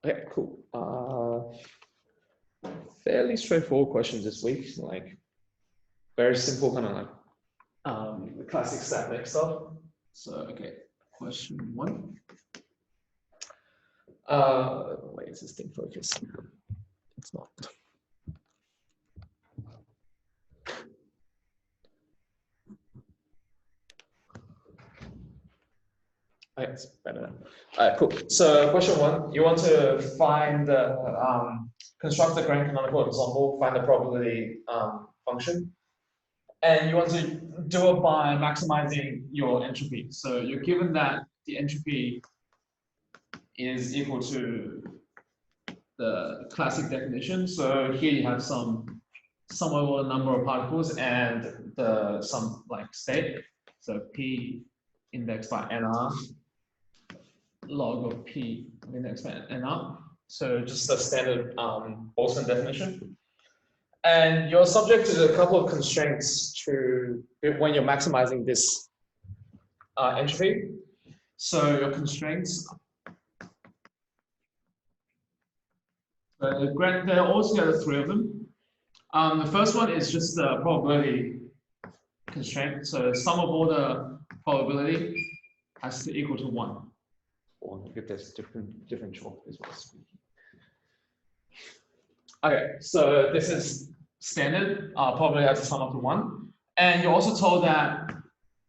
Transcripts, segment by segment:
Okay, cool. Fairly straightforward questions this week, like very simple kind of like the classic stat stuff. So okay, question 1. Wait, is this thing focused? It's not. Okay, it's better now. All right, cool. So question 1, you want to find the construct the grand canonical ensemble, find the probability function, and you want to do it by maximizing your entropy. So you're given that the entropy is equal to the classic definition. So here you have some over the number of particles and the some like state. So P indexed by NR log of P indexed by NR. So just the standard Boltzmann definition. And you're subject to a couple of constraints to when you're maximizing this entropy. So your constraints, there are altogether 3 of them. The first one is just the probability constraint. So sum of all the probability has to equal to 1. Or if there's different chalk as well. Okay, so this is standard. Probability has to sum up to 1. And you're also told that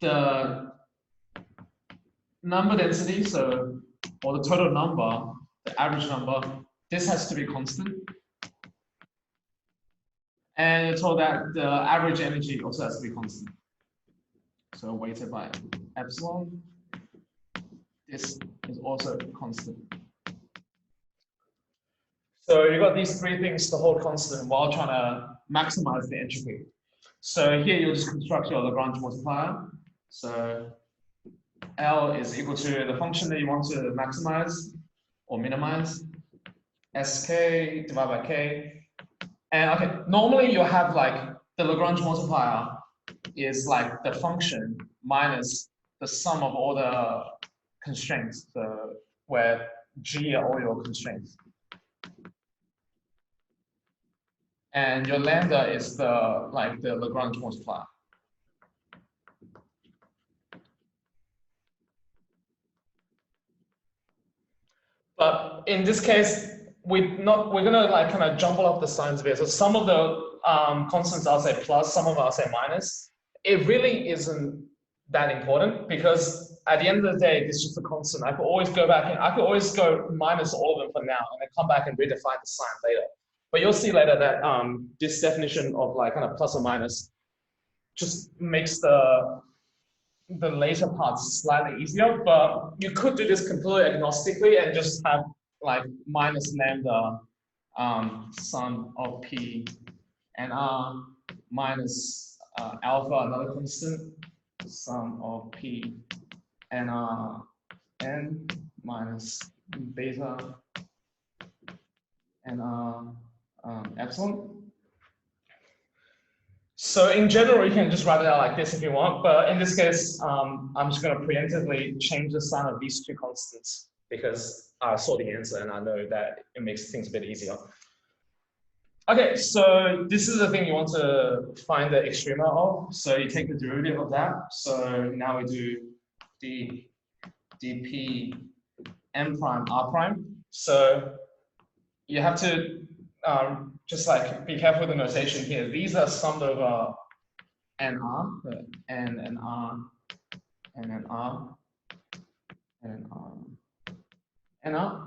the number density, so or the total number, the average number, this has to be constant. And you're told that the average energy also has to be constant. So weighted by epsilon. This is also constant. So you've got these 3 things to hold constant while trying to maximize the entropy. So here you'll just construct your Lagrange multiplier. So L is equal to the function that you want to maximize or minimize, Sk divided by K. And okay, normally you'll have like the Lagrange multiplier is like the function minus the sum of all the constraints, so where G are all your constraints. And your lambda is the Lagrange multiplier. But in this case, we're gonna like kind of jumble up the signs a bit. So some of the constants I'll say plus, some of them I'll say minus. It really isn't that important because at the end of the day, it's just a constant. I could always go back and I could always go minus all of them for now and then come back and redefine the sign later. But you'll see later that this definition of like kind of plus or minus just makes the later parts slightly easier. But you could do this completely agnostically and just have like minus lambda sum of P and R minus alpha, another constant, sum of P and R n minus beta and R epsilon. So in general, you can just write it out like this if you want, but in this case, I'm just going to preemptively change the sign of these 2 constants because I saw the answer and I know that it makes things a bit easier. Okay, so this is the thing you want to find the extrema of. So you take the derivative of that. So now we do dp m prime r prime. So you have to just like be careful with the notation here. These are summed over nr, n and r, n and r, and r, and r.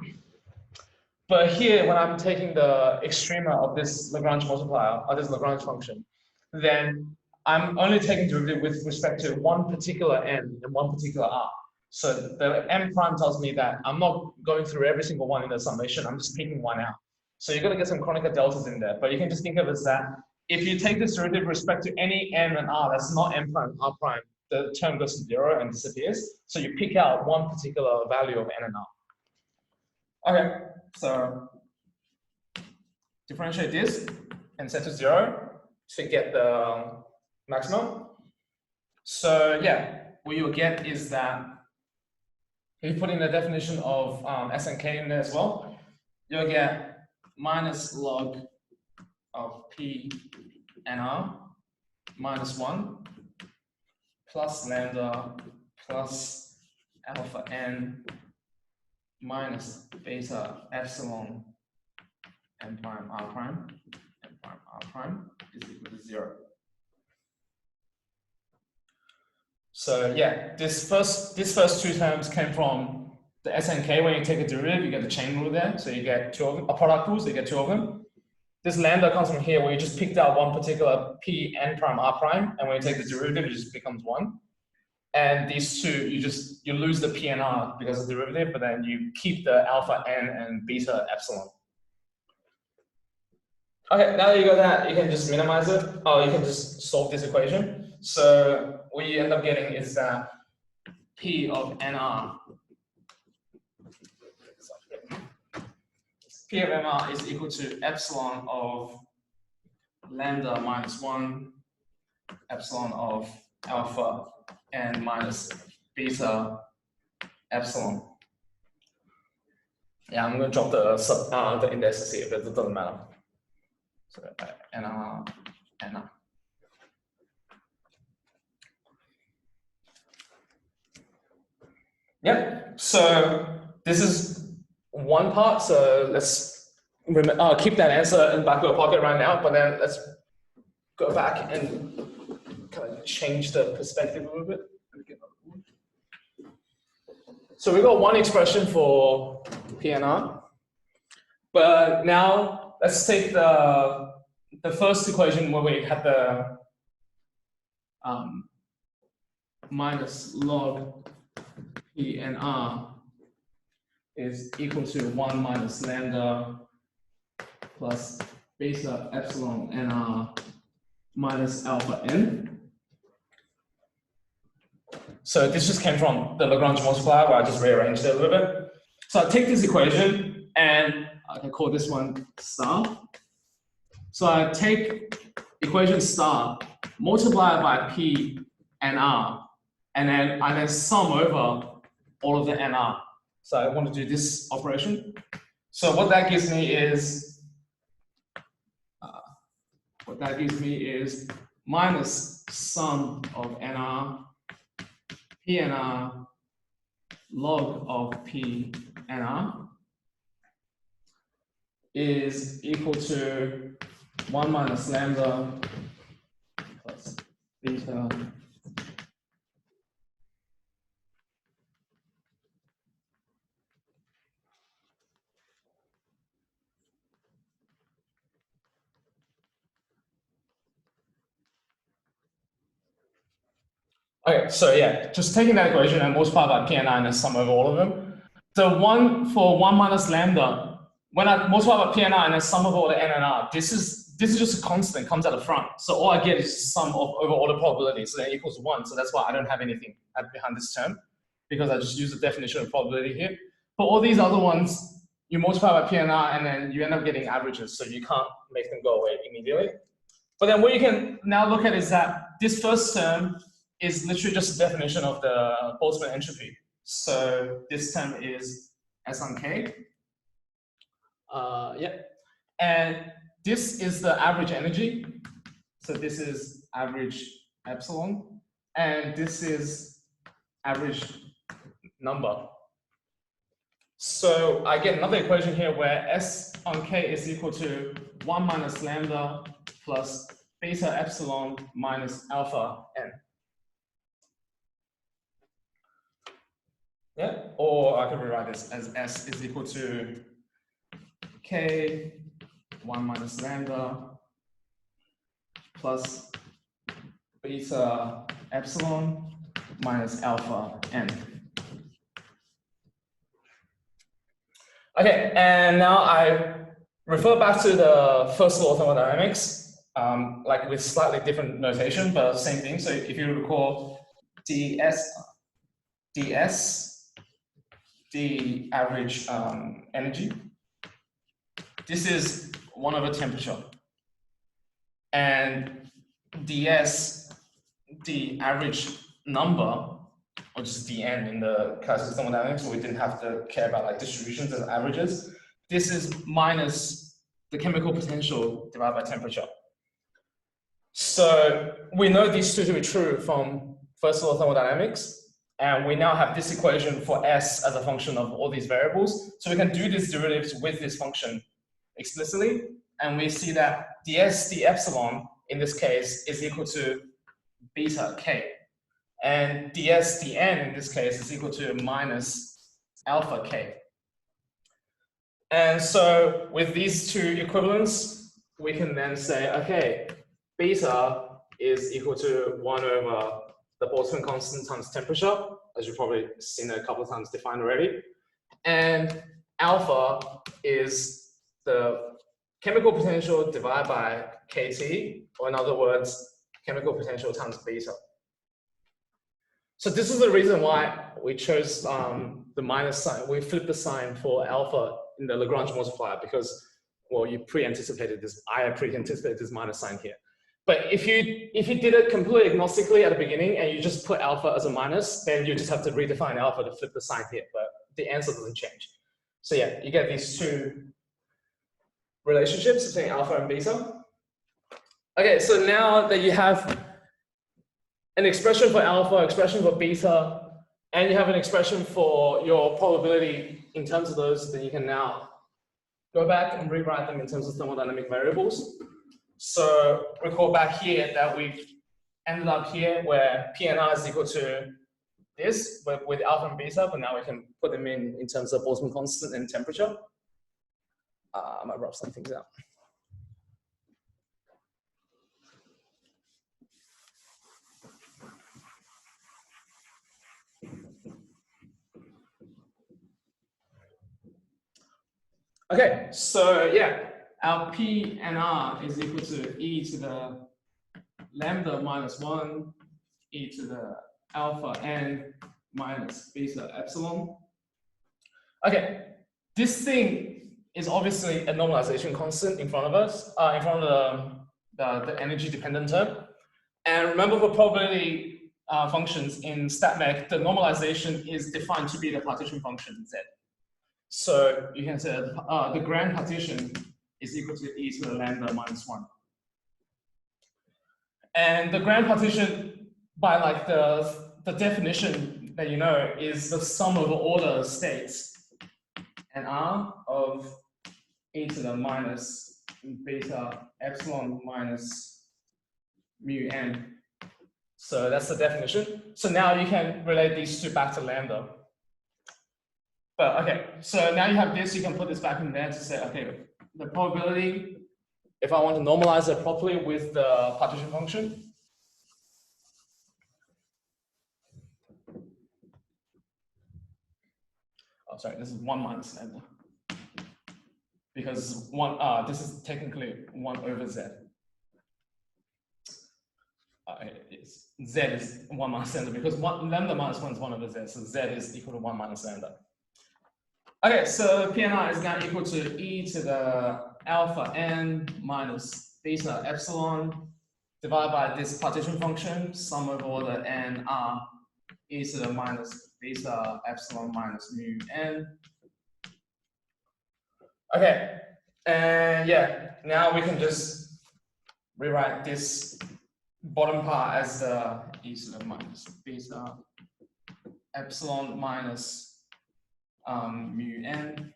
But here, when I'm taking the extrema of this Lagrange multiplier, or this Lagrange function, then I'm only taking derivative with respect to one particular n and one particular r. So the m prime tells me that I'm not going through every single one in the summation, I'm just picking one out. So you're going to get some Kronecker deltas in there, but you can just think of it as that if you take this derivative with respect to any n and r that's not m prime, r prime, the term goes to 0 and disappears. So you pick out one particular value of n and r. Okay, so differentiate this and set to 0 to get the maximum. So yeah, what you'll get is that if you put in the definition of S and K in there as well, you'll get minus log of P and R minus 1 plus lambda plus alpha n minus beta epsilon n prime r prime is equal to 0. So yeah, this first two terms came from the SNK. When you take a derivative, you get the chain rule there. So you get two of them, a product rule, so you get two of them. This lambda comes from here where you just picked out one particular P n prime r prime, and when you take the derivative, it just becomes 1. And these two, you lose the P and R because of the derivative, but then you keep the alpha n and beta epsilon. Okay, now that you got that, you can just minimize it. Oh, you can just solve this equation. So what you end up getting is that P of nr, P of nr is equal to epsilon of lambda minus 1, epsilon of alpha n minus beta epsilon. Yeah, I'm going to drop the indices here, but it doesn't matter. So nr. Yep. So this is one part. So let's keep that answer in the back of the pocket right now. But then let's go back and kind of change the perspective a little bit. So we got one expression for P and R, but now let's take the first equation where we had the minus log P and R is equal to 1 minus lambda plus beta epsilon nr minus alpha n. So this just came from the Lagrange multiplier where I just rearranged it a little bit. So I take this equation and I can call this one star. So I take equation star, multiply it by P and R, and then I sum over all of the NR. So I want to do this operation. So what that gives me is, minus sum of NR, PNR, log of P NR is equal to 1 minus lambda plus beta Okay, so yeah, just taking that equation and multiply by P and R and then sum over all of them. The one for 1 minus lambda, when I multiply by P and R and then sum over all the N and R, this is just a constant, comes out the front. So all I get is sum of over all the probabilities, so that equals 1. So that's why I don't have anything behind this term, because I just use the definition of probability here. But all these other ones, you multiply by P and R and then you end up getting averages, so you can't make them go away immediately. But then what you can now look at is that this first term is literally just a definition of the Boltzmann entropy. So this term is S on K. Yeah. And this is the average energy. So this is average epsilon. And this is average number. So I get another equation here where S on K is equal to 1 minus lambda plus beta epsilon minus alpha n. Yeah, or I could rewrite this as S is equal to K 1 minus lambda plus beta epsilon minus alpha n. Okay, and now I refer back to the first law of thermodynamics, like with slightly different notation, but same thing. So if you recall, ds, the average energy. This is 1 over temperature. And ds, the average number, or just dn in the classical thermodynamics, where we didn't have to care about like distributions and averages. this is minus the chemical potential divided by temperature. So we know these two to be true from first law of thermodynamics. And we now have this equation for S as a function of all these variables. So we can do these derivatives with this function explicitly. And we see that ds d epsilon in this case is equal to beta k. And ds dn in this case is equal to minus alpha k. And so with these two equivalents, we can then say, okay, beta is equal to 1 over the Boltzmann constant times temperature, as you've probably seen it a couple of times defined already. And alpha is the chemical potential divided by kT, or in other words, chemical potential times beta. So this is the reason why we chose the minus sign. We flipped the sign for alpha in the Lagrange multiplier because, well, you pre-anticipated this. I pre-anticipated this minus sign here. But if you did it completely agnostically at the beginning and you just put alpha as a minus, then you just have to redefine alpha to flip the sign here. But the answer doesn't change. So yeah, you get these two relationships between alpha and beta. Okay, so now that you have an expression for alpha, expression for beta, and you have an expression for your probability in terms of those, then you can now go back and rewrite them in terms of thermodynamic variables. So recall back here that we've ended up here where P and R is equal to this, but with alpha and beta, but now we can put them in terms of Boltzmann constant and temperature. I might rub some things out. Okay, so yeah, our P and R is equal to e to the lambda minus 1, e to the alpha n minus beta epsilon. Okay, this thing is obviously a normalization constant in front of us, in front of the energy dependent term. And remember for probability functions in StatMech, the normalization is defined to be the partition function z. So you can say the grand partition is equal to e to the lambda minus 1. And the grand partition, by like the definition that you know, is the sum of all the states and R of e to the minus beta epsilon minus mu n. So that's the definition. So now you can relate these two back to lambda. But okay, so now you have this, you can put this back in there to say, okay, the probability, if I want to normalize it properly with the partition function, oh, sorry, this is 1 minus lambda. Because this is technically 1 over z. Z is 1 minus lambda because lambda minus 1 is 1 over z, so z is equal to 1 minus lambda. Okay, so P and R is now equal to e to the alpha n minus beta epsilon divided by this partition function, sum over all the n r e to the minus beta epsilon minus mu n. Okay, and yeah, now we can just rewrite this bottom part as the e to the minus beta epsilon minus mu n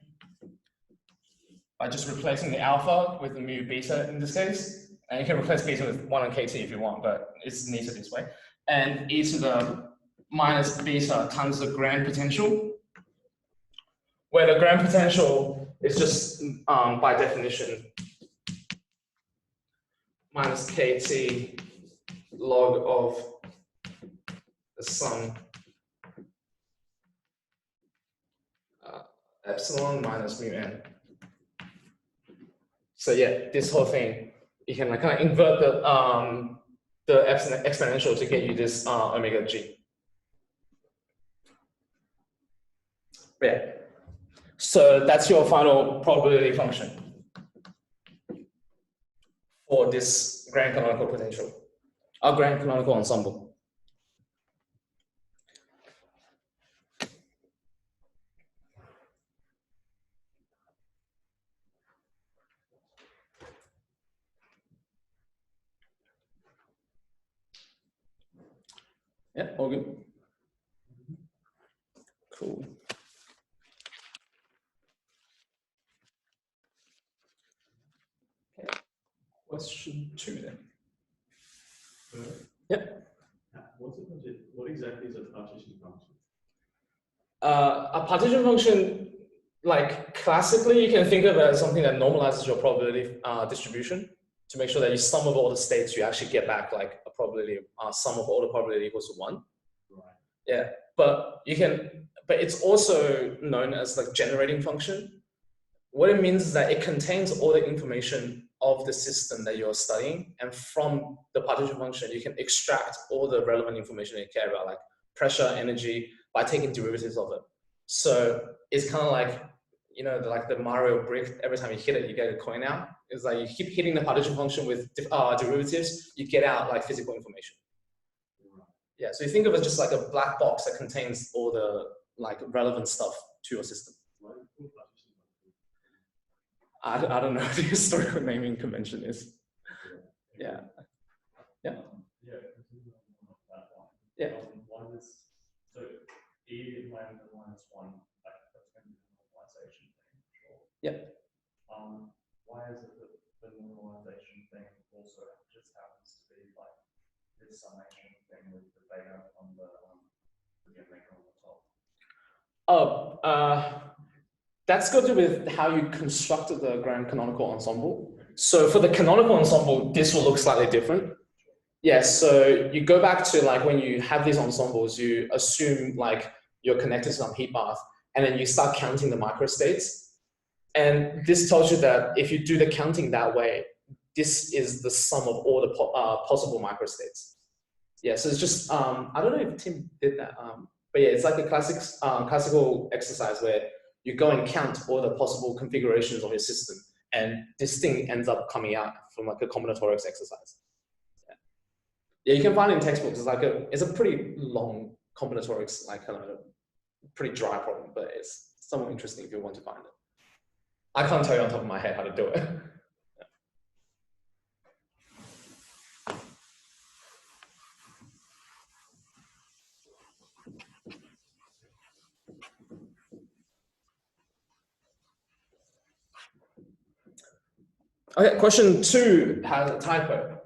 by just replacing the alpha with the mu beta in this case. And you can replace beta with 1 on kt if you want, but it's neater this way. And e to the minus beta times the grand potential, where the grand potential is just by definition minus kt log of the sum epsilon minus mu n. So yeah, this whole thing, you can like kind of invert the exponential to get you this omega g. But yeah, so that's your final probability function for this grand canonical potential, our grand canonical ensemble. Yeah, all good. Cool. Okay. Question 2 then. Yep. What exactly is a partition function? A partition function, like classically, you can think of it as something that normalizes your probability distribution to make sure that you sum of all the states, you actually get back like a probability, sum of all the probability equals to 1. Right. Yeah, but it's also known as like generating function. What it means is that it contains all the information of the system that you're studying, and from the partition function, you can extract all the relevant information you care about, like pressure, energy, by taking derivatives of it. So it's kind of like, you know, like the Mario brick, every time you hit it, you get a coin out. It's like you keep hitting the partition function with derivatives, you get out like physical information. Yeah, so you think of it just like a black box that contains all the like relevant stuff to your system. I don't know what the historical naming convention is. Yeah. Yeah. Yeah. So E minus 1, like that's going to be the normalization thing. Sure. Yeah. Why is it that the normalization thing also just happens to be like this summation thing with the beta on the omega on the top? Oh, that's got to do with how you constructed the grand canonical ensemble. So for the canonical ensemble, this will look slightly different. Yeah, so you go back to like when you have these ensembles, you assume like you're connected to some heat bath, and then you start counting the microstates. And this tells you that if you do the counting that way, this is the sum of all the possible microstates. Yeah, so it's just, I don't know if Tim did that, but yeah, it's like a classical exercise where you go and count all the possible configurations of your system, and this thing ends up coming out from like a combinatorics exercise. Yeah, you can find it in textbooks. It's a pretty long combinatorics, like kind of a pretty dry problem, but it's somewhat interesting if you want to find it. I can't tell you on top of my head how to do it. Okay, question 2 has a typo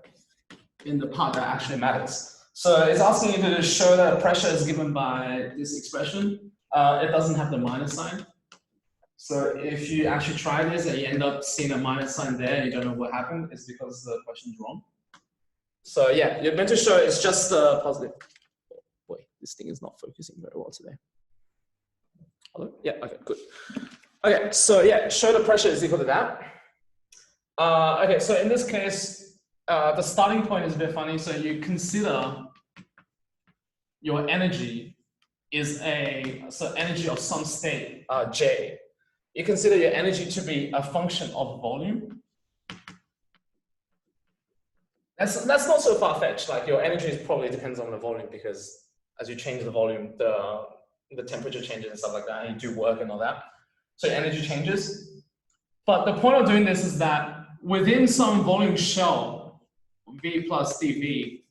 in the part that actually matters. So it's asking you to show that pressure is given by this expression. It doesn't have the minus sign. So if you actually try this and you end up seeing a minus sign there and you don't know what happened, it's because the question's wrong. So yeah, you're meant to show it's just positive. Boy, this thing is not focusing very well today. Hello? Yeah, okay, good. Okay, so yeah, show the pressure is equal to that. Okay, so in this case, the starting point is a bit funny. So you consider your energy is energy of some state, J. You consider your energy to be a function of volume. That's not so far-fetched. Like your energy probably depends on the volume, because as you change the volume, the temperature changes and stuff like that, and you do work and all that. So your energy changes. But the point of doing this is that within some volume shell, V plus dV,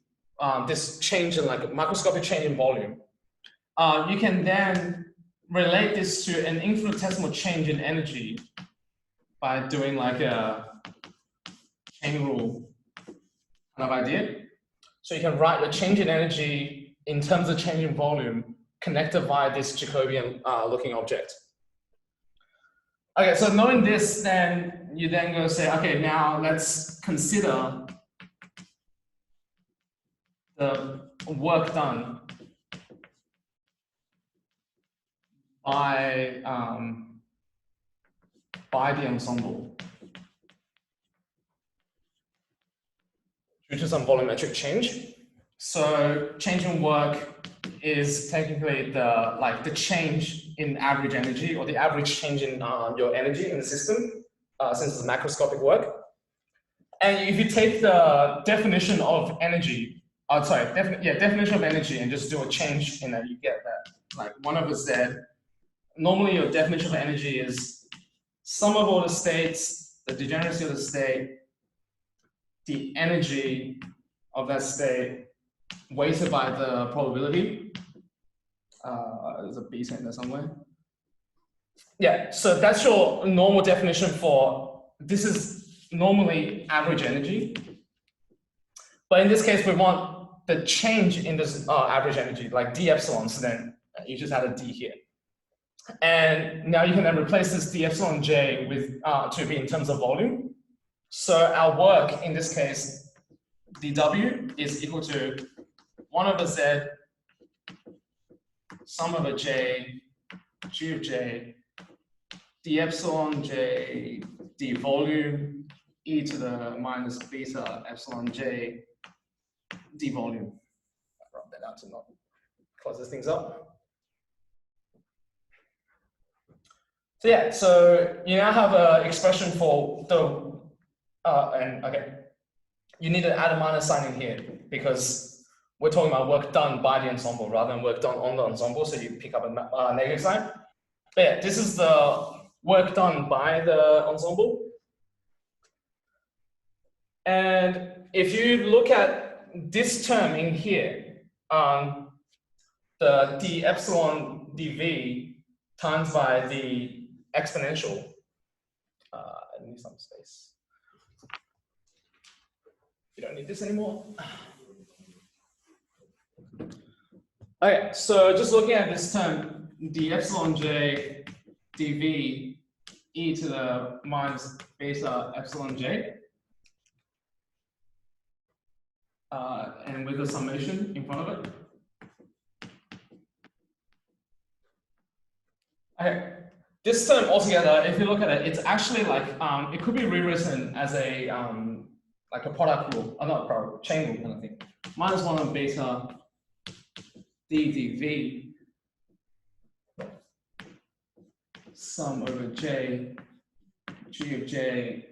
this change in like a microscopic change in volume, you can then relate this to an infinitesimal change in energy by doing like a chain rule kind of idea. So you can write the change in energy in terms of change in volume connected via this Jacobian looking object. Okay, so knowing this, then you then go say, okay, now let's consider the work done by the ensemble due to some volumetric change. So change in work is technically the change in average energy, or the average change in your energy in the system, since it's macroscopic work. And if you take the definition of energy, definition of energy, and just do a change in that, you get that. Like 1/Z. Normally your definition of energy is sum of all the states, the degeneracy of the state, the energy of that state, weighted by the probability. There's a beta in there somewhere. Yeah, so that's your normal definition for, this is normally average energy. But in this case, we want the change in this average energy, like d epsilon, so then you just add a d here. And now you can then replace this d epsilon j with, to be in terms of volume. So our work in this case, dw is equal to 1 over z, sum over j, g of j, d epsilon j, d volume, e to the minus beta epsilon j, d volume. I'll rub that out to not close these things up. So yeah, so you now have an expression for the, and okay, you need to add a minus sign in here because we're talking about work done by the ensemble rather than work done on the ensemble, so you pick up a negative sign. But yeah, this is the work done by the ensemble. And if you look at this term in here, the d epsilon dv times by the exponential, I need some space. You don't need this anymore. Okay, so just looking at this term, d epsilon j dv e to the minus beta epsilon j, and with the summation in front of it. Okay, this term altogether, if you look at it, it's actually like, it could be rewritten as a, like a product rule, not a product, chain rule kind of thing. Minus 1 on beta d dv sum over j, g of j,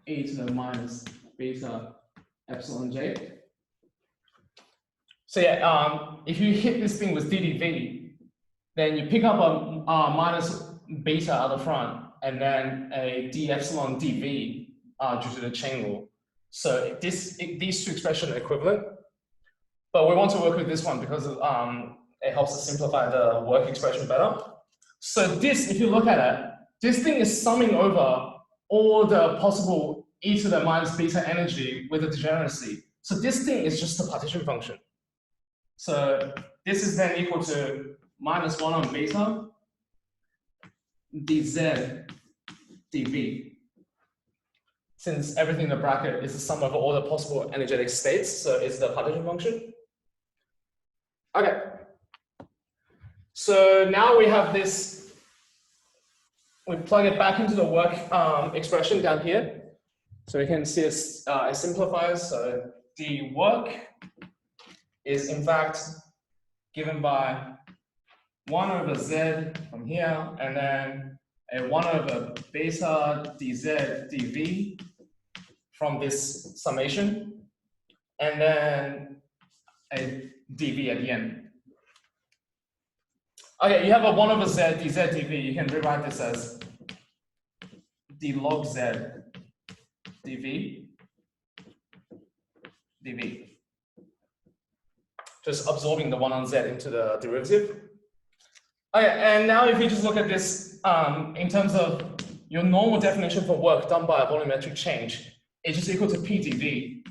e to the minus beta epsilon j. So yeah, if you hit this thing with ddv, then you pick up a minus beta out the front, and then a d epsilon dv due to the chain rule. So these two expressions are equivalent, but we want to work with this one because it helps us simplify the work expression better. So this, if you look at it, this thing is summing over all the possible e to the minus beta energy with the degeneracy. So this thing is just a partition function. So this is then equal to minus 1 on beta dz dv. Since everything in the bracket is the sum of all the possible energetic states, so it's the partition function. Okay. So now we have this, we plug it back into the work expression down here. So we can see it simplifies. So the work is in fact given by 1 over z from here, and then a 1 over beta dz dv from this summation, and then a dv at the end. Okay, you have a 1 over z dz dv. You can rewrite this as d log z dv dv. Just absorbing the 1 on z into the derivative. Okay, and now if you just look at this in terms of your normal definition for work done by a volumetric change, it's just equal to pdv.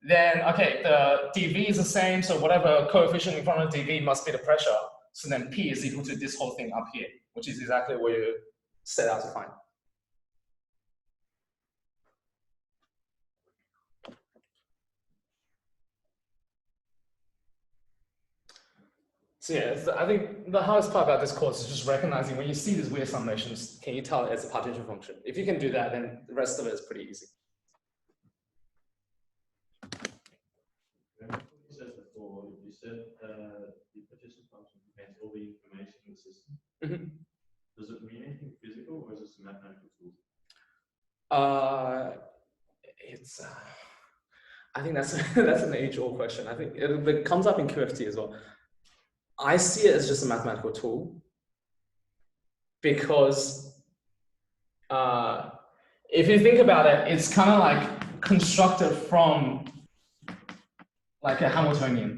Then, okay, the dv is the same, so whatever coefficient in front of dv must be the pressure. So then p is equal to this whole thing up here, which is exactly what you set out to find. So yeah, I think the hardest part about this course is just recognizing when you see these weird summations, can you tell it's a partition function? If you can do that, then the rest of it is pretty easy. You said before, you said the partition function contains all the information in the system. Mm-hmm. Does it mean anything physical, or is this a mathematical tool? I think that's that's an age-old question. I think it comes up in QFT as well. I see it as just a mathematical tool because if you think about it, it's kind of like constructed from like a Hamiltonian.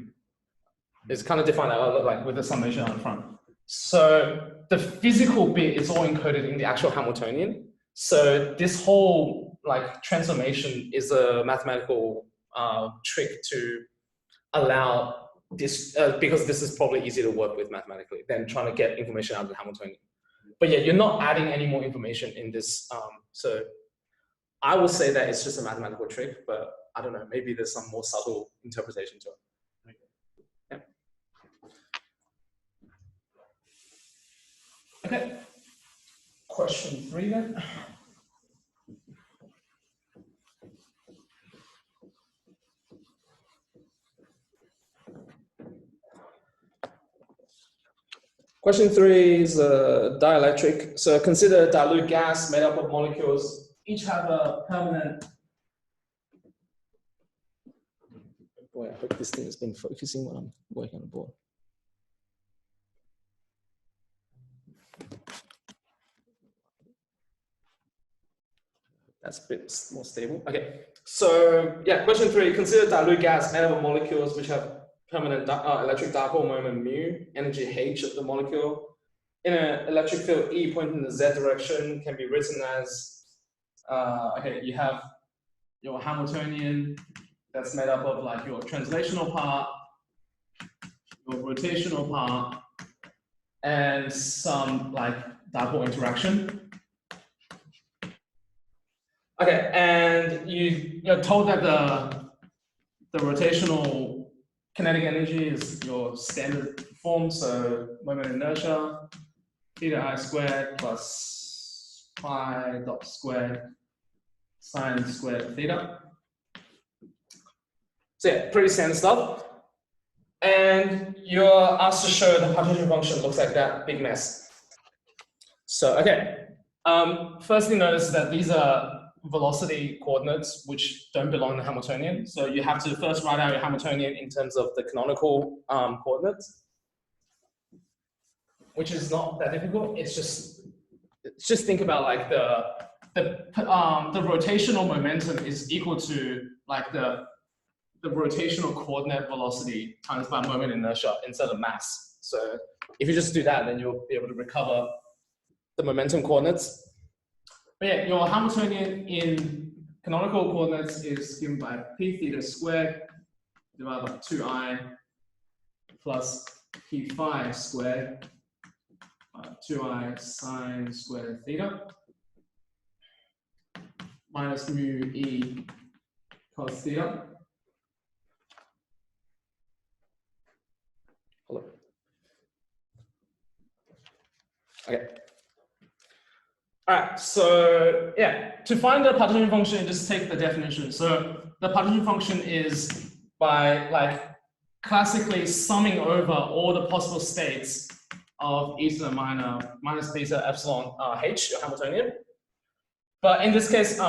It's kind of defined like with the summation on the front. So the physical bit is all encoded in the actual Hamiltonian. So this whole like transformation is a mathematical trick to allow this, because this is probably easier to work with mathematically than trying to get information out of the Hamiltonian. But yeah, you're not adding any more information in this. So I will say that it's just a mathematical trick, but I don't know, maybe there's some more subtle interpretation to it. Yeah. Okay, question 3 then. Question 3 is dielectric. So consider dilute gas made up of molecules. Each have a permanent. Boy, I hope this thing has been focusing when I'm working on the board. That's a bit more stable. Okay, so yeah, question 3. Consider dilute gas made up of molecules which have permanent electric dipole moment mu, energy h of the molecule, in an electric field E pointing in the z direction, can be written as, okay, you have your Hamiltonian that's made up of like your translational part, your rotational part, and some like dipole interaction. Okay, and you're told that the rotational kinetic energy is your standard form, so moment inertia, theta I squared plus pi dot squared sine squared theta. So yeah, pretty standard stuff. And you're asked to show the partition function looks like that big mess. So okay, firstly notice that these are velocity coordinates which don't belong in the Hamiltonian. So you have to first write out your Hamiltonian in terms of the canonical coordinates, which is not that difficult. It's just think about like the rotational momentum is equal to like the rotational coordinate velocity times by moment inertia instead of mass. So if you just do that, then you'll be able to recover the momentum coordinates. But yeah, your Hamiltonian in canonical coordinates is given by p theta squared divided by 2i plus p phi squared 2i sine squared theta minus mu e cos theta. Hello. Okay. All right, so yeah, to find the partition function, just take the definition. So the partition function is by like classically summing over all the possible states of e to the minus theta epsilon h, your Hamiltonian. But in this case,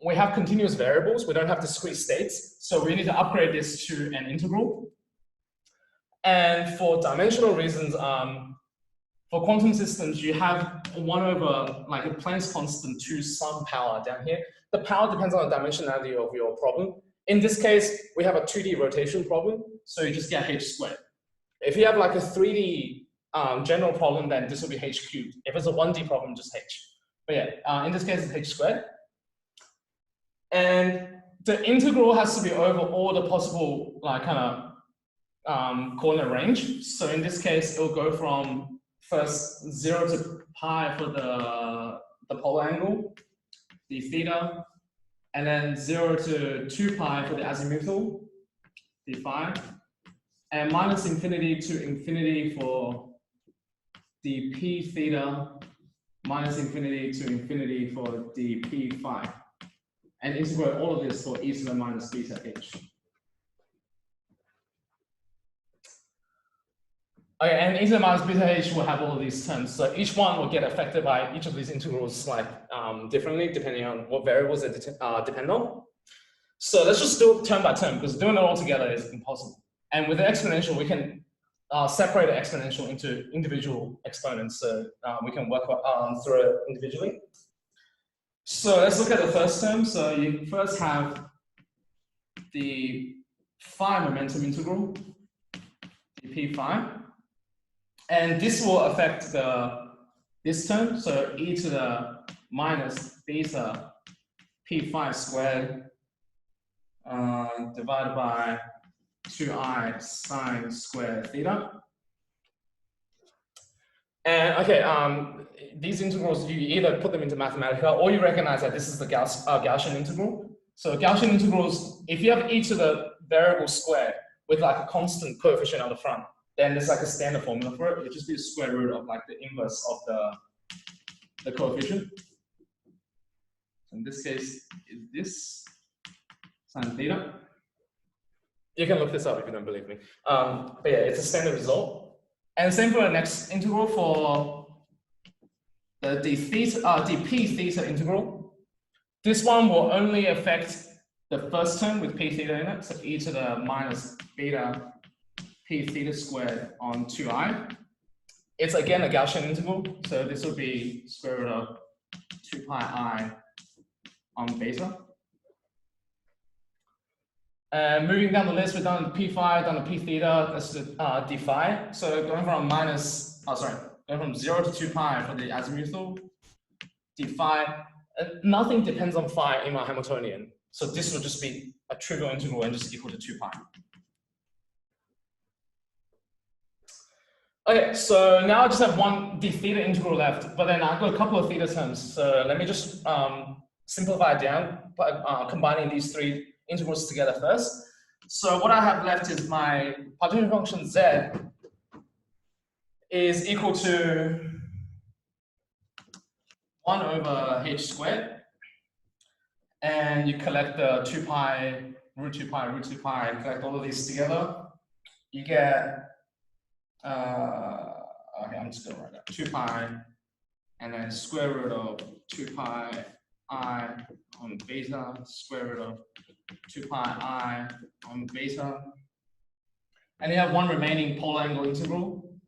we have continuous variables. We don't have discrete states. So we need to upgrade this to an integral. And for dimensional reasons, for quantum systems, you have 1 over like a Planck's constant to some power down here. The power depends on the dimensionality of your problem. In this case, we have a 2D rotation problem, so you just get h squared. If you have like a 3D general problem, then this will be h cubed. If it's a 1D problem, just h. But yeah, in this case, it's h squared. And the integral has to be over all the possible like kind of coordinate range. So in this case, it will go from first 0 to pi for the polar angle, the theta, and then 0 to 2 pi for the azimuthal, the phi, and minus infinity to infinity for the p theta, minus infinity to infinity for the p phi, and integrate all of this for e to the minus beta h. Okay, and e to the minus beta h will have all of these terms. So each one will get affected by each of these integrals like differently depending on what variables they depend on. So let's just do it term by term because doing it all together is impossible. And with the exponential, we can separate the exponential into individual exponents. So we can work through it individually. So let's look at the first term. So you first have the phi momentum integral, dp phi. And this will affect this term, so e to the minus beta p phi squared divided by 2I sine squared theta. And okay, these integrals, you either put them into Mathematica or you recognize that this is the Gaussian integral. So Gaussian integrals, if you have e to the variable squared with like a constant coefficient on the front, then there's like a standard formula for it. It would just be the square root of like the inverse of the coefficient. So in this case, is this sine theta. You can look this up if you don't believe me. But yeah, it's a standard result. And same for the next integral for the dp theta integral. This one will only affect the first term with p theta in it, so e to the minus beta p theta squared on 2I. It's again a Gaussian integral, so this will be square root of 2 pi I on beta. And moving down the list, we've done p phi, done the p theta, that's the d phi. So going from going from 0 to 2 pi for the azimuthal, d phi, nothing depends on phi in my Hamiltonian. So this will just be a trivial integral and just equal to 2 pi. Okay, so now I just have one d theta integral left, but then I've got a couple of theta terms. So let me just simplify it down by combining these three integrals together first. So what I have left is my partition function z is equal to 1 over h squared. And you collect the 2 pi, root 2 pi, root 2 pi, collect all of these together. You get, okay, I'm just going to write that, 2 pi, and then square root of 2 pi I on beta, square root of 2 pi I on beta. And you have one remaining polar angle integral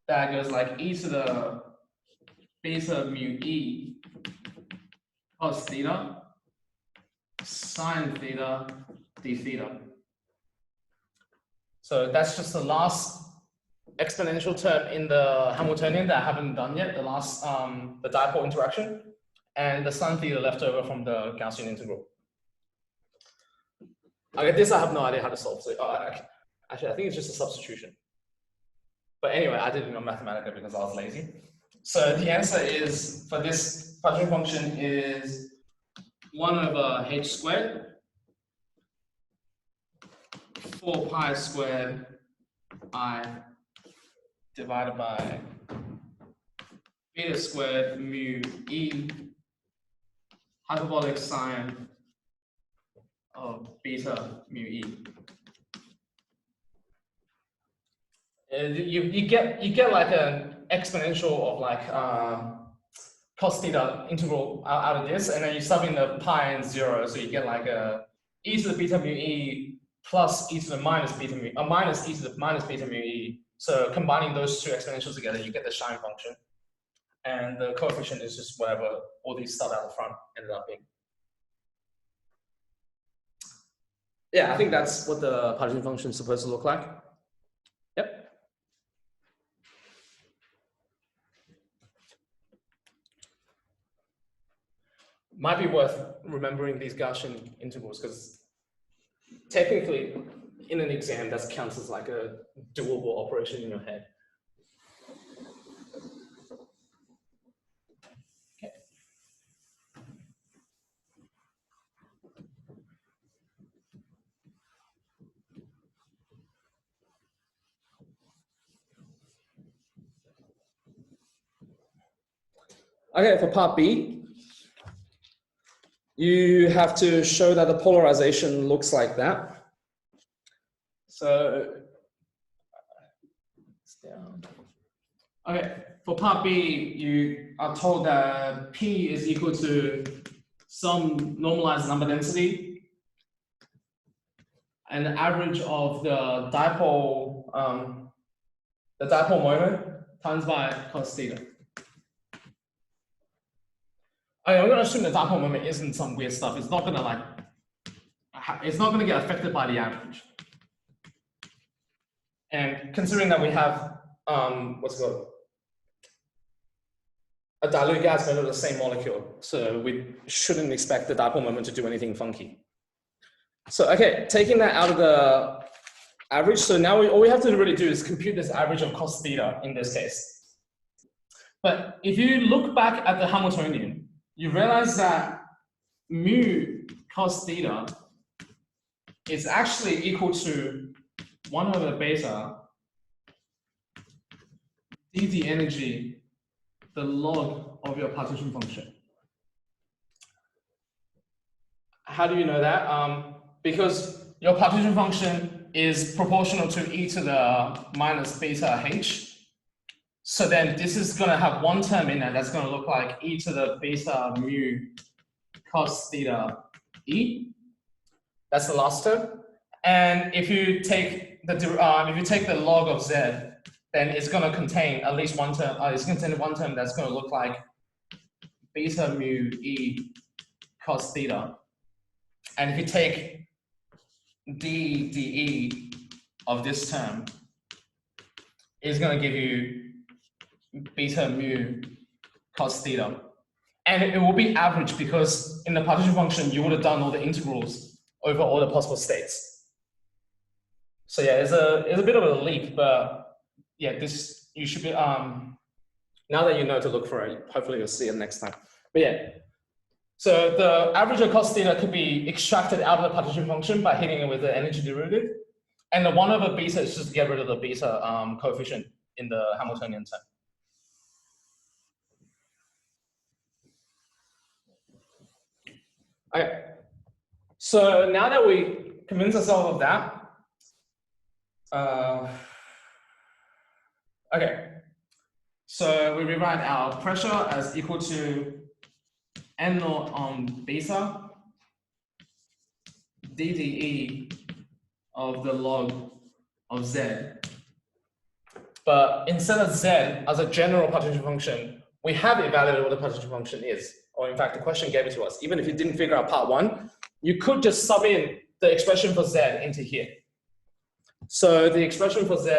that goes like e to the beta mu e cos theta sine theta d theta. So that's just the last exponential term in the Hamiltonian that I haven't done yet, the last, the dipole interaction, and the sine theta left over from the Gaussian integral. Okay, this I have no idea how to solve. So actually, I think it's just a substitution. But anyway, I did it on Mathematica because I was lazy. So the answer is, for this partition function, is 1 over h squared, 4 pi squared I divided by beta squared mu e hyperbolic sine of beta mu e. You get like an exponential of like cos theta integral out of this, and then you sub in the pi and 0, so you get like a e to the beta mu e plus e to the minus beta mu minus e to the minus beta mu e. So combining those two exponentials together, you get the Shine function, and the coefficient is just whatever all these stuff out the front ended up being. Yeah, I think that's what the partition function is supposed to look like. Yep. Might be worth remembering these Gaussian integrals because technically in an exam that counts as like a doable operation in your head. Okay. Okay, for part B, you have to show that the polarization looks like that. So, okay, for part B, you are told that P is equal to some normalized number density and the average of the dipole moment times by cos theta. I'm going to assume the dipole moment isn't some weird stuff. It's not going to get affected by the average. And considering that we have, what's it called? A dilute gas made of the same molecule. So we shouldn't expect the dipole moment to do anything funky. So, okay, taking that out of the average. So now all we have to really do is compute this average of cos theta in this case. But if you look back at the Hamiltonian, you realize that mu cos theta is actually equal to 1 over beta d the energy, the log of your partition function. How do you know that? Because your partition function is proportional to e to the minus beta h. So then this is going to have one term in it that's going to look like e to the beta mu cos theta e. That's the last term. And if you take the log of z, then it's going to contain at least one term. It's going to contain one term that's going to look like beta mu e cos theta. And if you take d dE of this term, it's going to give you beta mu cos theta. And it will be average because in the partition function, you would have done all the integrals over all the possible states. So yeah, it's a bit of a leap, but yeah, this, you should be, now that you know to look for it, hopefully you'll see it next time. But yeah, so the average of cos theta could be extracted out of the partition function by hitting it with the energy derivative. And the 1 over beta is just to get rid of the beta coefficient in the Hamiltonian term. Okay, so now that we convince ourselves of that, okay, so we rewrite our pressure as equal to n naught on beta dDE of the log of z. But instead of z as a general partition function, we have evaluated what the partition function is. Or in fact, the question gave it to us. Even if you didn't figure out part 1, you could just sub in the expression for z into here. So the expression for z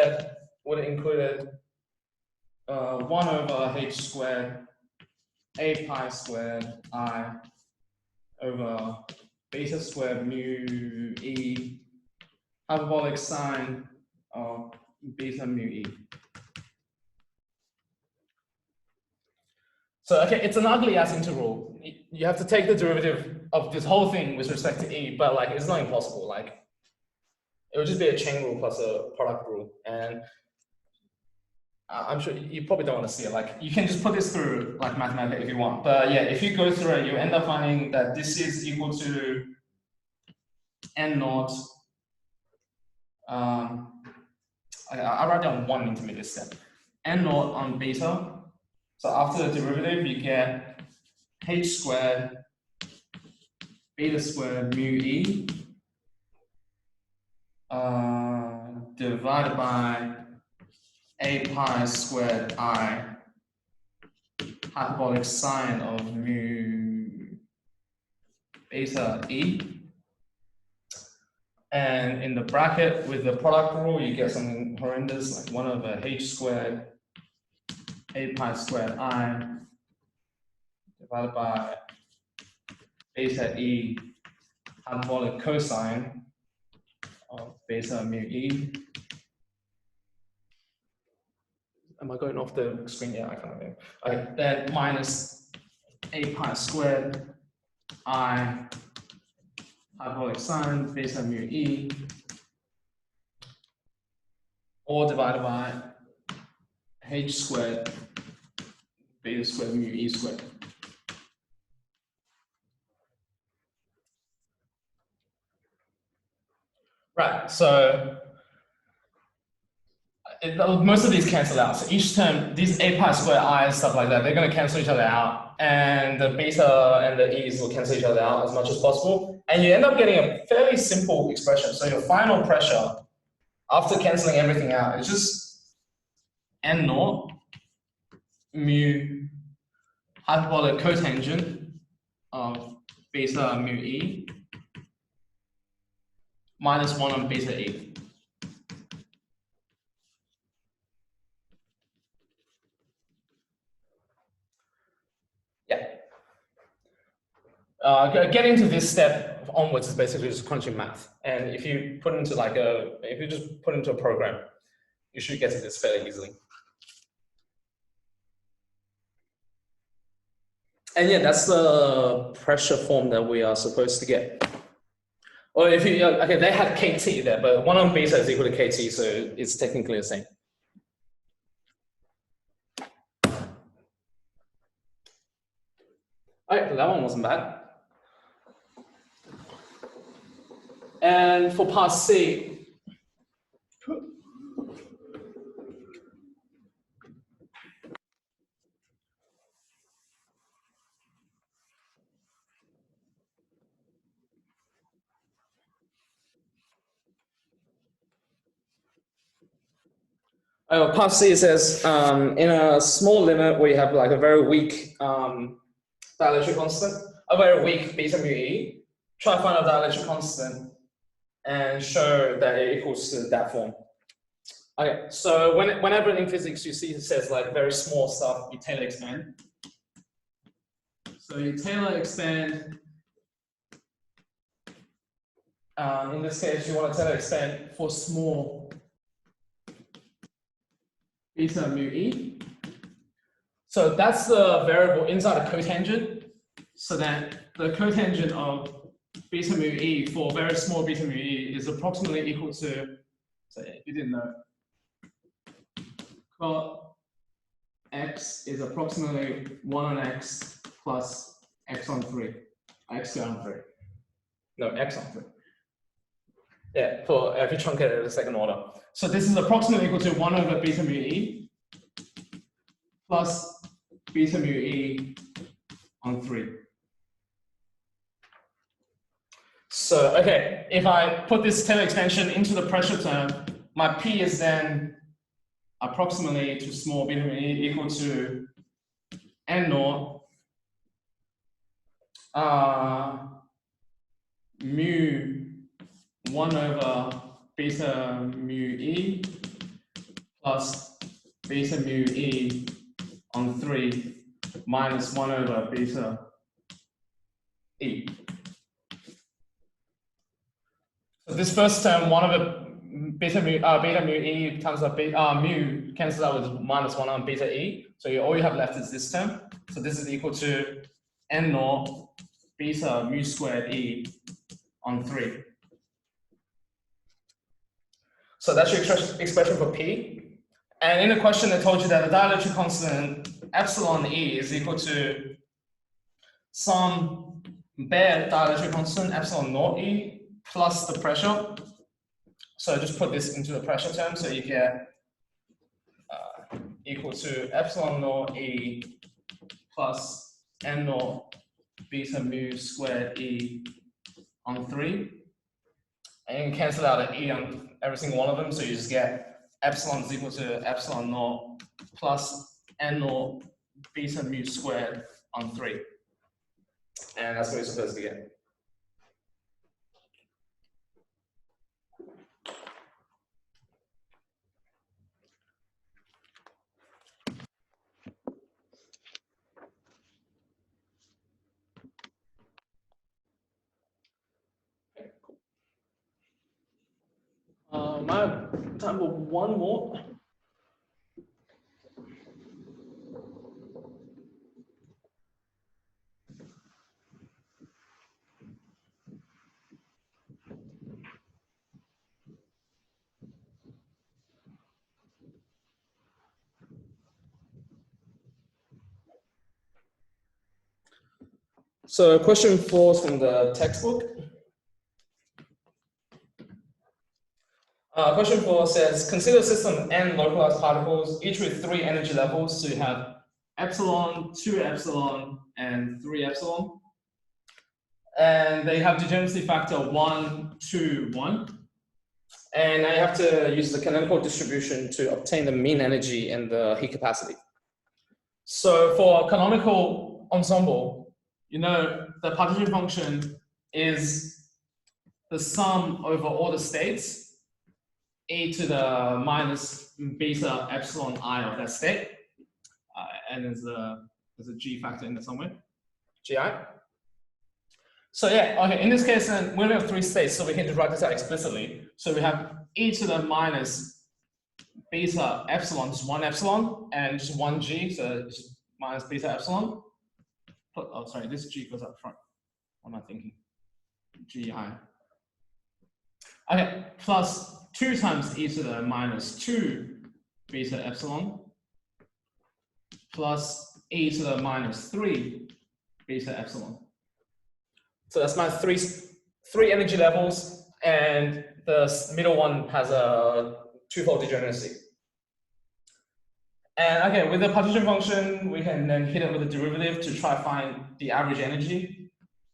would have included 1 over h squared, a pi squared I over beta squared mu e, hyperbolic sine of beta mu e. So, okay, it's an ugly ass integral. You have to take the derivative of this whole thing with respect to e, but like, it's not impossible. Like, it would just be a chain rule plus a product rule. And I'm sure you probably don't want to see it. Like, you can just put this through like mathematically if you want. But yeah, if you go through it, you end up finding that this is equal to n naught. I write down one intermediate step. N naught on beta. So after the derivative, you get h squared beta squared mu e divided by a pi squared I hyperbolic sine of mu beta e. And in the bracket with the product rule, you get something horrendous like 1 over h squared a pi squared I divided by beta e hyperbolic cosine of beta mu e. Am I going off the screen? Yeah, I kind of am. Okay, then minus a pi squared I hyperbolic sine beta mu e, all divided by h squared beta squared mu e squared. Right, so most of these cancel out. So each term, these a pi squared I and stuff like that, they're going to cancel each other out. And the beta and the e's will cancel each other out as much as possible. And you end up getting a fairly simple expression. So your final pressure, after canceling everything out, is just n naught mu hyperbolic cotangent of beta mu e minus 1 on beta e. Getting to this step onwards is basically just crunching math. And if you put into like if you just put into a program, you should get to this fairly easily. And yeah, that's the pressure form that we are supposed to get. Or if you, okay, they had KT there, but 1 on beta is equal to KT, so it's technically the same. All right, that one wasn't bad. And for part C, part C says in a small limit where you have like a very weak dielectric constant, a very weak beta mu e, try to find a dielectric constant and show that it equals to that form. Okay, so whenever in physics you see it says like very small stuff, you Taylor expand. So you Taylor expand. In this case, you want to Taylor expand for small beta mu e. So that's the variable inside a cotangent. So that the cotangent of beta mu e for very small beta mu e is approximately equal to, so if you didn't know, cot x is approximately 1 on x plus x on 3, x on 3. No, x on 3. Yeah, for if you truncate it at the second order. So this is approximately equal to 1 over beta mu e plus beta mu e on 3. So, okay, if I put this Taylor expansion into the pressure term, my P is then approximately to small beta mu e equal to n naught mu 1 over beta mu e plus beta mu e on 3 minus 1 over beta e. So this first term, 1 over beta mu e times mu cancels out with minus 1 on beta e. So all you have left is this term. So this is equal to n naught beta mu squared e on 3. So that's your expression for P. And in the question, they told you that the dielectric constant epsilon E is equal to some bare dielectric constant epsilon naught E plus the pressure. So just put this into the pressure term. So you get equal to epsilon naught E plus n naught beta mu squared E on 3. And you can cancel out an E on every single one of them, so you just get epsilon is equal to epsilon naught plus n naught beta mu squared on 3. And that's what you're supposed to get. I have time for one more. So question 4 is from the textbook. Question 4 says, consider a system of n localized particles, each with 3 energy levels. So you have epsilon, 2 epsilon, and 3 epsilon. And they have degeneracy factor 1, 2, 1. And I have to use the canonical distribution to obtain the mean energy and the heat capacity. So for a canonical ensemble, you know, the partition function is the sum over all the states, e to the minus beta epsilon I of that state. And there's a g factor in there somewhere, gi. So yeah, okay, in this case, then we only have 3 states, so we can just write this out explicitly. So we have e to the minus beta epsilon, just 1 epsilon, and just 1 g, so just minus beta epsilon. Oh, sorry, this g goes up front. What am I thinking? Gi. Okay, plus 2 times e to the minus 2 beta epsilon, plus e to the minus 3 beta epsilon. So that's my three energy levels, and the middle one has a twofold degeneracy. And okay, with the partition function, we can then hit it with a derivative to try to find the average energy.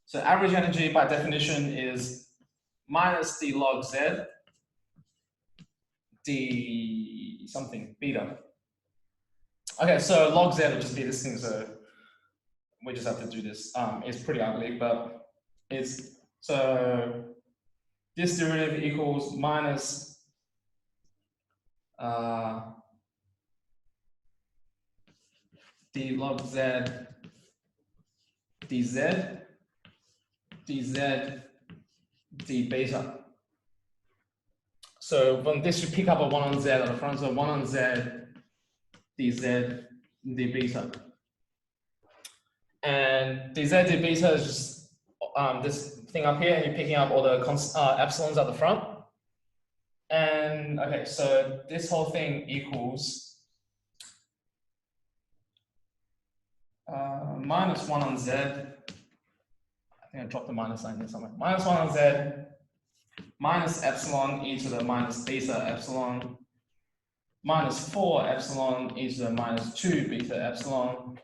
So average energy by definition is minus d log z d something beta. Okay, so log z will just be this thing, so we just have to do this. It's pretty ugly, but it's so this derivative equals minus d log z dz dz d beta. So from this you pick up a 1 on z at the front, so 1 on z dz d beta. And dz d beta is just this thing up here, and you're picking up all the epsilons at the front. And okay, so this whole thing equals minus 1 on z. I think I dropped the minus sign here somewhere. Minus 1 on z minus epsilon e to the minus beta epsilon minus 4 epsilon e to the minus 2 beta epsilon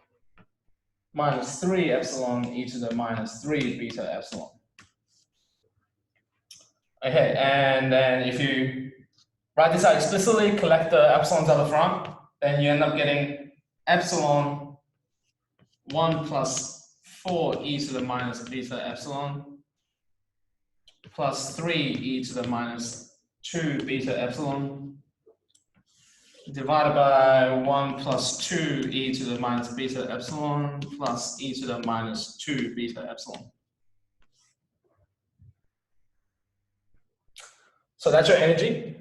minus 3 epsilon e to the minus 3 beta epsilon. Okay, and then if you write this out explicitly, collect the epsilons at the front, then you end up getting epsilon 1 plus 4 e to the minus beta epsilon plus 3 e to the minus 2 beta epsilon divided by 1 plus 2 e to the minus beta epsilon plus e to the minus 2 beta epsilon. So that's your energy,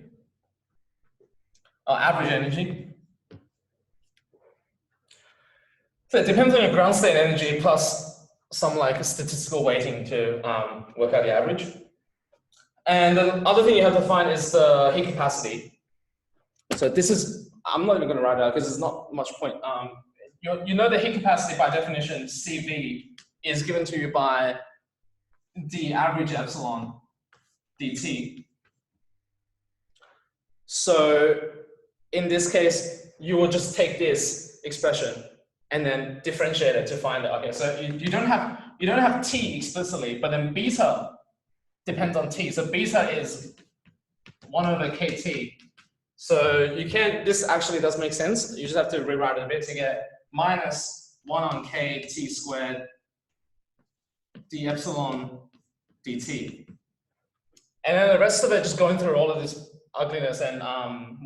average energy. So it depends on your ground state energy plus some like statistical weighting to work out the average. And the other thing you have to find is the heat capacity. So this is, I'm not even going to write it out because there's not much point. You know the heat capacity by definition, CV, is given to you by the average epsilon dt. So in this case, you will just take this expression and then differentiate it to find it. Okay, so you don't have t explicitly, but then beta depends on t. So beta is 1 over kt. So you can, this actually does make sense. You just have to rewrite it a bit to get minus 1 on kt squared d epsilon dt. And then the rest of it, just going through all of this ugliness and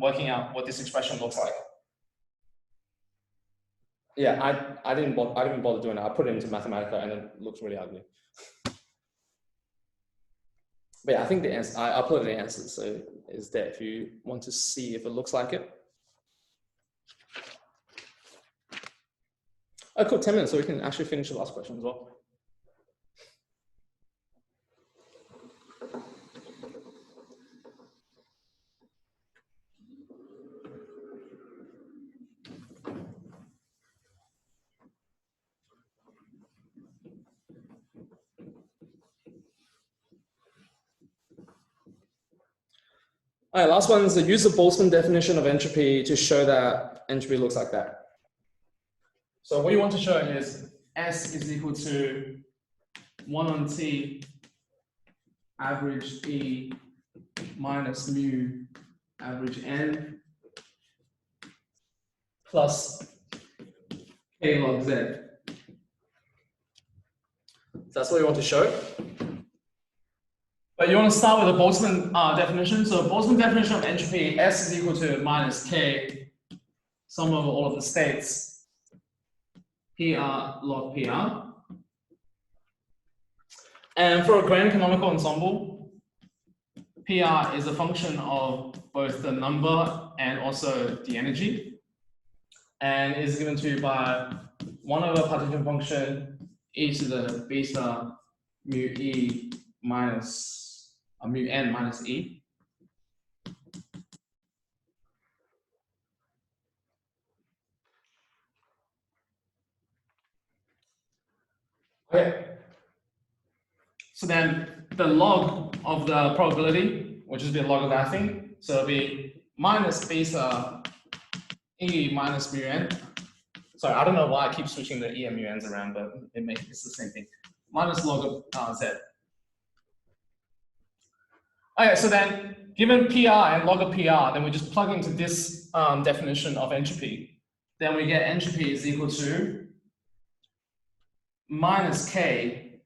working out what this expression looks like. Yeah, I didn't bother doing it. I put it into Mathematica and it looks really ugly. But yeah, I think the answer, I uploaded the answers, so it's there if you want to see if it looks like it. Oh, cool, 10 minutes, so we can actually finish the last question as well. All right, last one is the use the Boltzmann definition of entropy to show that entropy looks like that. So what you want to show is S is equal to 1 on T average E minus mu average N plus K log Z. So that's what you want to show. But you want to start with the Boltzmann definition. So Boltzmann definition of entropy, S is equal to minus K, sum over all of the states, PR log PR. And for a grand canonical ensemble, PR is a function of both the number and also the energy, and is given to you by 1 over partition function e to the beta mu e minus mu n minus e. Okay. So then the log of the probability, which is the log of that thing, so it'll be minus beta e minus mu n. Sorry, I don't know why I keep switching the e and mu n's around, but it's the same thing. Minus log of z. Okay, so then given PR and log of PR, then we just plug into this definition of entropy. Then we get entropy is equal to minus K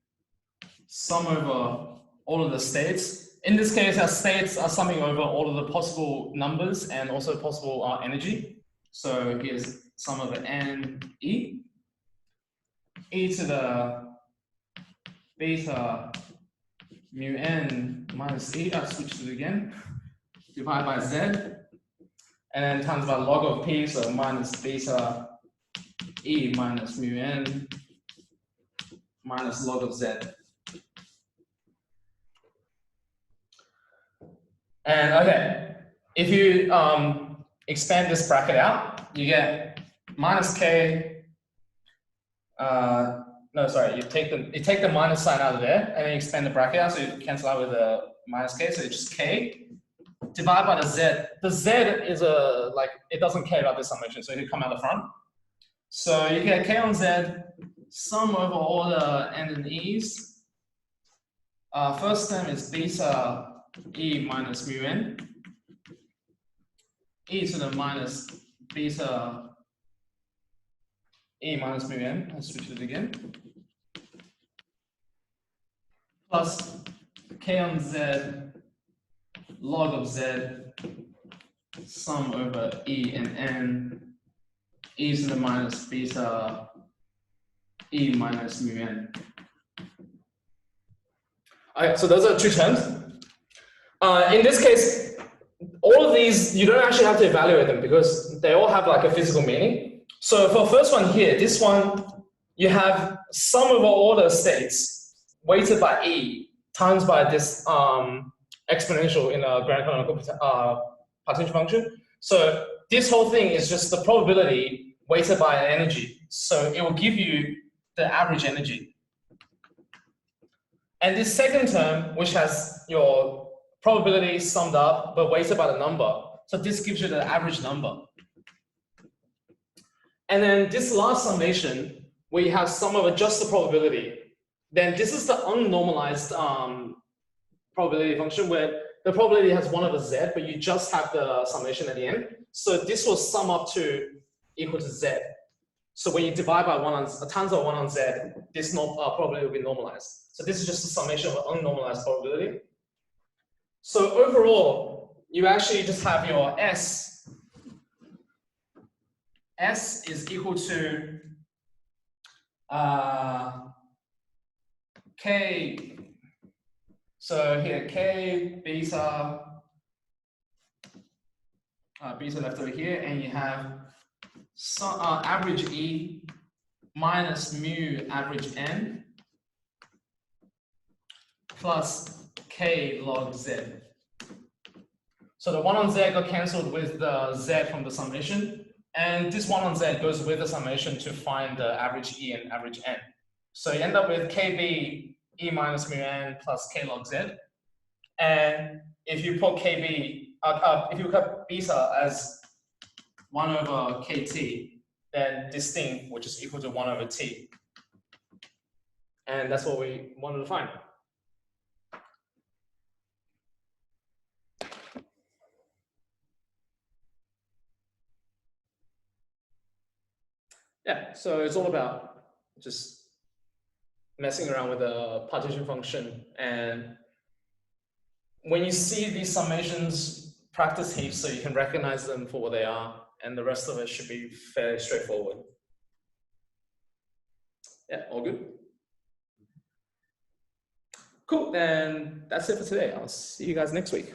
sum over all of the states. In this case, our states are summing over all of the possible numbers and also possible energy. So here's sum over n e. E to the beta mu n minus e, I've switched it again, divided by z, and then times by log of p, so minus beta e minus mu n minus log of z. And okay, if you expand this bracket out, you get minus k, no, sorry, you take the minus sign out of there, and then you expand the bracket out, so you cancel out with the minus k, so it's just k, divided by the z. The z is it doesn't care about this summation, so you come out the front. So you get k on z, sum over all the n and e's. First term is beta e minus mu n, e to the minus beta e minus mu n, I'll switch it again, plus k on z log of z sum over e and n, e to the minus beta e minus mu n. Alright, so those are two terms. In this case, all of these, you don't actually have to evaluate them because they all have like a physical meaning. So for the first one here, this one, you have sum over all the states weighted by e times by this exponential in a grand canonical partition function. So this whole thing is just the probability weighted by an energy. So it will give you the average energy. And this second term, which has your probability summed up but weighted by the number, so this gives you the average number. And then this last summation, where you have sum over just the probability, then this is the unnormalized probability function where the probability has 1 over z, but you just have the summation at the end. So this will sum up to equal to z. So when you divide by times by 1 on z, this probability will be normalized. So this is just a summation of unnormalized probability. So overall, you actually just have your S. S is equal to K. So here, K, beta, beta left over here, and you have some, average E minus mu average N plus K log Z. So the 1 on Z got cancelled with the Z from the summation, and this 1 on Z goes with the summation to find the average E and average N. So you end up with KB E minus mu N plus K log Z. And if you put KB, if you put beta as 1 over KT, then this thing, which is equal to 1 over T. And that's what we wanted to find. Yeah, so it's all about just messing around with the partition function. And when you see these summations, practice heaps so you can recognize them for what they are, and the rest of it should be fairly straightforward. Yeah, all good? Cool. Then that's it for today. I'll see you guys next week.